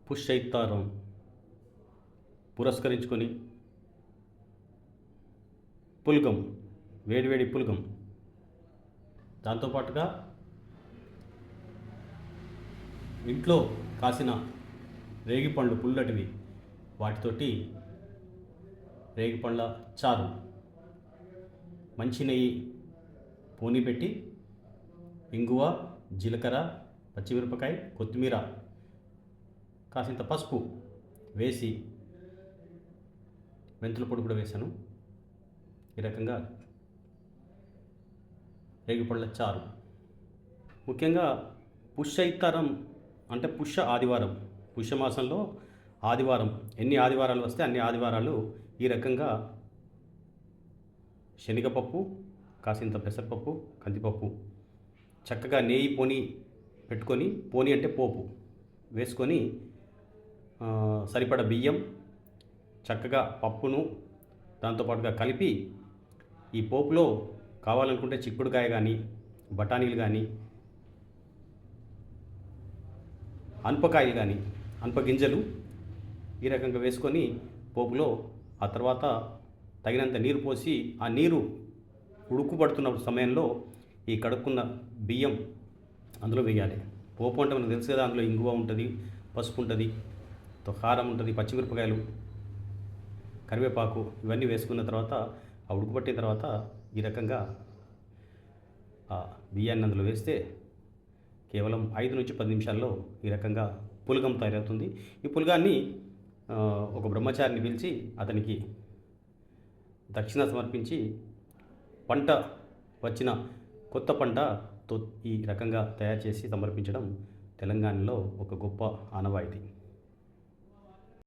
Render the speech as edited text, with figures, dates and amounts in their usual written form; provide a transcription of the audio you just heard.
పుష్యైతారం పురస్కరించుకొని పుల్గం, వేడివేడి పుల్గం, దాంతోపాటుగా ఇంట్లో కాసిన రేగిపండ్లు పుల్లటివి, వాటితోటి రేగిపండ్ల చారు, మంచి నెయ్యి పోనీ పెట్టి ఇంగువ, జీలకర్ర, పచ్చిమిరపకాయ, కొత్తిమీర, కాసింత పసుపు వేసి, మెంతుల పొడి కూడా వేశాను. ఈ రకంగా రేగిపళ్ళ చారు. ముఖ్యంగా పుష్యైతారం అంటే పుష్య ఆదివారం, పుష్యమాసంలో ఆదివారం, ఎన్ని ఆదివారాలు వస్తే అన్ని ఆదివారాలు ఈ రకంగా శనగపప్పు, కాసింత పెసరపప్పు, కందిపప్పు, చక్కగా నెయ్యి పోని పెట్టుకొని, పోని అంటే పోపు వేసుకొని, సరిపడ బియ్యం, చక్కగా పప్పును దాంతోపాటుగా కలిపి, ఈ పోపులో కావాలనుకుంటే చిక్కుడుకాయ కానీ, బఠానీలు కానీ, అనపకాయలు కానీ, అనప గింజలు ఈ రకంగా వేసుకొని పోపులో, ఆ తర్వాత తగినంత నీరు పోసి, ఆ నీరు ఉడుకుపడుతున్న సమయంలో ఈ కడుక్కున్న బియ్యం అందులో వేయాలి. పోపు అంటే మనకు తెలుసు కదా, అందులో ఇంగువ ఉంటుంది, పసుపు ఉంటుంది, కారం ఉంటుంది, పచ్చిమిరపకాయలు, కరివేపాకు ఇవన్నీ వేసుకున్న తర్వాత, ఆ ఉడుకుపట్టిన తర్వాత ఈ రకంగా ఆ బియ్యాన్ని అందులో వేస్తే కేవలం 5 నుంచి 10 నిమిషాల్లో ఈ రకంగా పులగం తయారవుతుంది. ఈ పులగాన్ని ఒక బ్రహ్మచారిని పిలిచి అతనికి దక్షిణ సమర్పించి, పంట వచ్చిన కొత్త పంటతో ఈ రకంగా తయారు చేసి సమర్పించడం తెలంగాణలో ఒక గొప్ప ఆనవాయితీ.